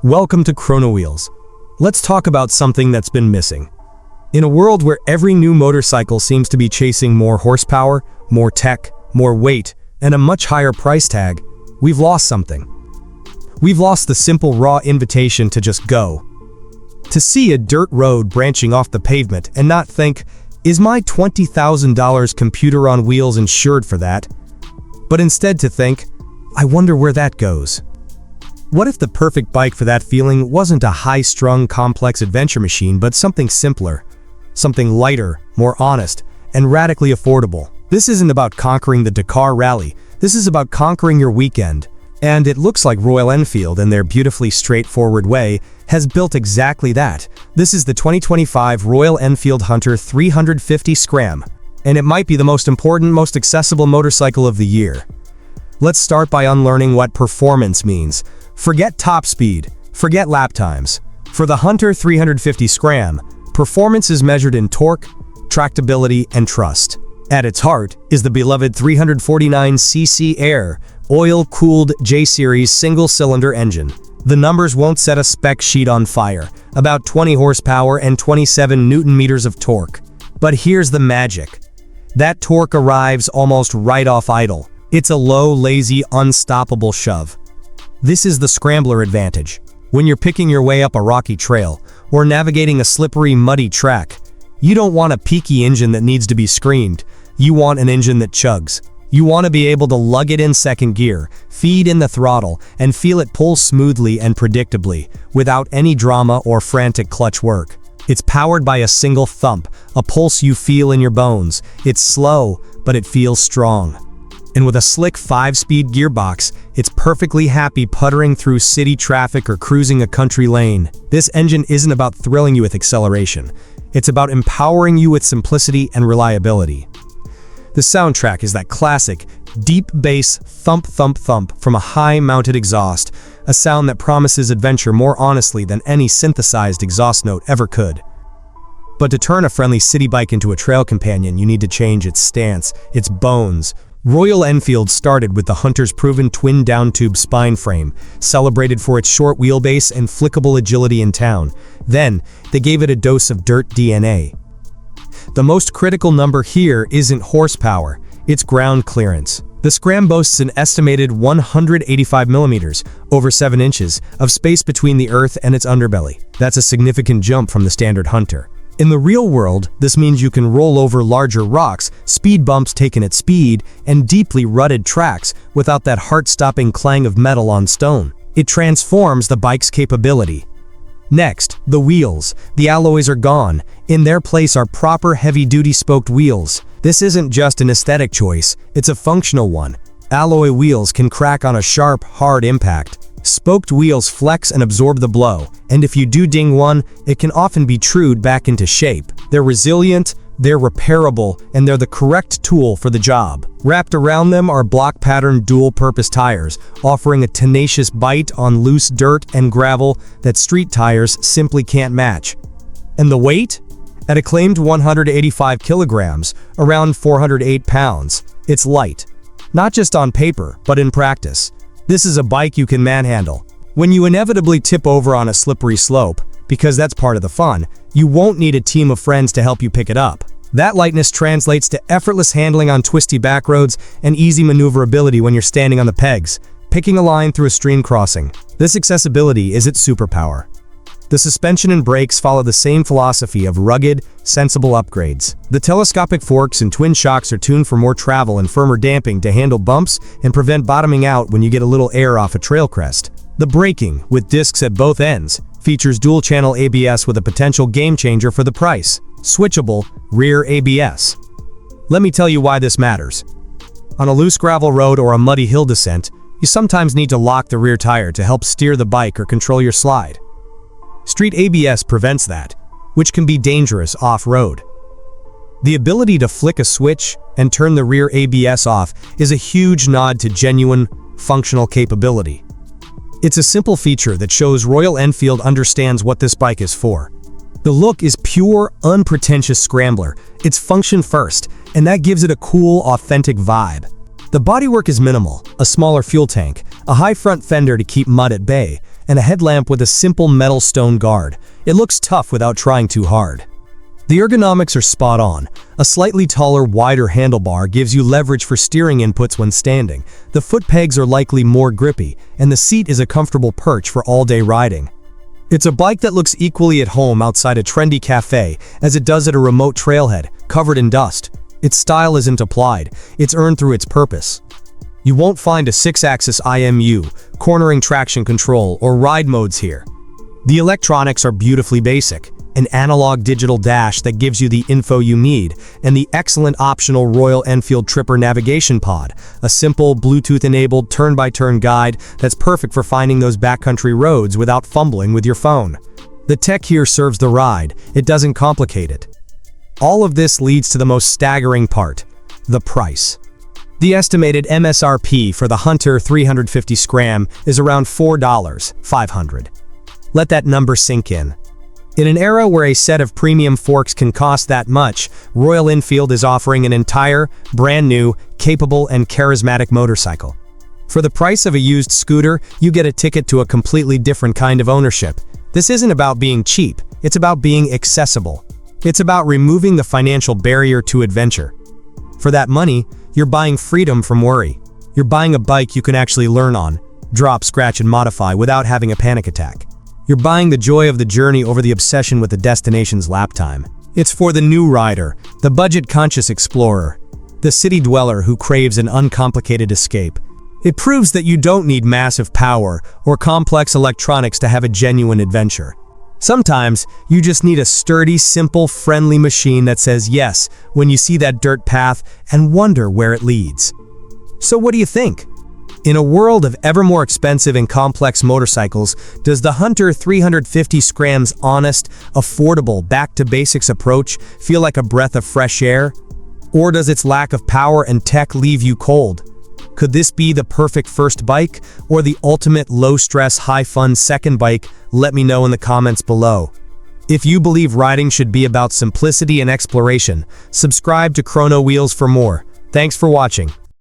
Welcome to Chrono Wheels. Let's talk about something that's been missing. In a world where every new motorcycle seems to be chasing more horsepower, more tech, more weight, and a much higher price tag, we've lost something. We've lost the simple raw invitation to just go. To see a dirt road branching off the pavement and not think, is my $20,000 computer on wheels insured for that? But instead to think, I wonder where that goes. What if the perfect bike for that feeling wasn't a high-strung, complex adventure machine, but something simpler, something lighter, more honest, and radically affordable? This isn't about conquering the Dakar Rally, this is about conquering your weekend. And it looks like Royal Enfield, in their beautifully straightforward way, has built exactly that. This is the 2025 Royal Enfield Hunter 350 Scram, and it might be the most important, most accessible motorcycle of the year. Let's start by unlearning what performance means. Forget top speed, forget lap times. For the Hunter 350 Scram, performance is measured in torque, tractability, and trust. At its heart is the beloved 349cc Air, oil-cooled J-Series single-cylinder engine. The numbers won't set a spec sheet on fire, about 20 horsepower and 27 newton-meters of torque. But here's the magic. That torque arrives almost right off idle. It's a low, lazy, unstoppable shove. This is the Scrambler advantage. When you're picking your way up a rocky trail, or navigating a slippery, muddy track, you don't want a peaky engine that needs to be screamed. You want an engine that chugs. You want to be able to lug it in second gear, feed in the throttle, and feel it pull smoothly and predictably, without any drama or frantic clutch work. It's powered by a single thump, a pulse you feel in your bones. It's slow, but it feels strong. And with a slick 5-speed gearbox, it's perfectly happy puttering through city traffic or cruising a country lane. This engine isn't about thrilling you with acceleration. It's about empowering you with simplicity and reliability. The soundtrack is that classic, deep bass thump thump thump from a high-mounted exhaust, a sound that promises adventure more honestly than any synthesized exhaust note ever could. But to turn a friendly city bike into a trail companion, you need to change its stance, its bones. Royal Enfield started with the Hunter's proven twin down-tube spine frame, celebrated for its short wheelbase and flickable agility in town. Then, they gave it a dose of dirt DNA. The most critical number here isn't horsepower, it's ground clearance. The Scram boasts an estimated 185 millimeters, over 7 inches, of space between the earth and its underbelly. That's a significant jump from the standard Hunter. In the real world, this means you can roll over larger rocks, speed bumps taken at speed, and deeply rutted tracks without that heart-stopping clang of metal on stone. It transforms the bike's capability. Next, the wheels. The alloys are gone. In their place are proper heavy-duty spoked wheels. This isn't just an aesthetic choice, it's a functional one. Alloy wheels can crack on a sharp, hard impact. Spoked wheels flex and absorb the blow, and if you do ding one, it can often be trued back into shape. They're resilient, they're repairable, and they're the correct tool for the job. Wrapped around them are block-pattern dual-purpose tires, offering a tenacious bite on loose dirt and gravel that street tires simply can't match. And the weight? At a claimed 185 kilograms, around 408 pounds, it's light. Not just on paper, but in practice. This is a bike you can manhandle. When you inevitably tip over on a slippery slope, because that's part of the fun, you won't need a team of friends to help you pick it up. That lightness translates to effortless handling on twisty back roads and easy maneuverability when you're standing on the pegs, picking a line through a stream crossing. This accessibility is its superpower. The suspension and brakes follow the same philosophy of rugged, sensible upgrades. The telescopic forks and twin shocks are tuned for more travel and firmer damping to handle bumps and prevent bottoming out when you get a little air off a trail crest. The braking, with discs at both ends, features dual-channel ABS with a potential game-changer for the price. Switchable, rear ABS. Let me tell you why this matters. On a loose gravel road or a muddy hill descent, you sometimes need to lock the rear tire to help steer the bike or control your slide. Street ABS prevents that, which can be dangerous off-road. The ability to flick a switch and turn the rear ABS off is a huge nod to genuine, functional capability. It's a simple feature that shows Royal Enfield understands what this bike is for. The look is pure, unpretentious Scrambler. It's function first, and that gives it a cool, authentic vibe. The bodywork is minimal, a smaller fuel tank, a high front fender to keep mud at bay, and a headlamp with a simple metal stone guard. It looks tough without trying too hard. The ergonomics are spot on. A slightly taller, wider handlebar gives you leverage for steering inputs when standing. The foot pegs are likely more grippy, and the seat is a comfortable perch for all-day riding. It's a bike that looks equally at home outside a trendy cafe as it does at a remote trailhead, covered in dust. Its style isn't applied, it's earned through its purpose. You won't find a 6-axis IMU, cornering traction control, or ride modes here. The electronics are beautifully basic. An analog digital dash that gives you the info you need, and the excellent optional Royal Enfield Tripper navigation pod, a simple Bluetooth-enabled turn-by-turn guide that's perfect for finding those backcountry roads without fumbling with your phone. The tech here serves the ride, it doesn't complicate it. All of this leads to the most staggering part, the price. The estimated MSRP for the Hunter 350 Scram is around $4,500. Let that number sink in. In an era where a set of premium forks can cost that much, Royal Enfield is offering an entire, brand new, capable and charismatic motorcycle. For the price of a used scooter, you get a ticket to a completely different kind of ownership. This isn't about being cheap, it's about being accessible. It's about removing the financial barrier to adventure. For that money, you're buying freedom from worry. You're buying a bike you can actually learn on, drop, scratch, and modify without having a panic attack. You're buying the joy of the journey over the obsession with the destination's lap time. It's for the new rider, the budget-conscious explorer, the city dweller who craves an uncomplicated escape. It proves that you don't need massive power or complex electronics to have a genuine adventure. Sometimes, you just need a sturdy, simple, friendly machine that says yes when you see that dirt path and wonder where it leads. So what do you think? In a world of ever more expensive and complex motorcycles, does the Hunter 350 Scram's honest, affordable, back-to-basics approach feel like a breath of fresh air? Or does its lack of power and tech leave you cold? Could this be the perfect first bike, or the ultimate low-stress, high-fun second bike? Let me know in the comments below. If you believe riding should be about simplicity and exploration, subscribe to Chrono Wheels for more. Thanks for watching.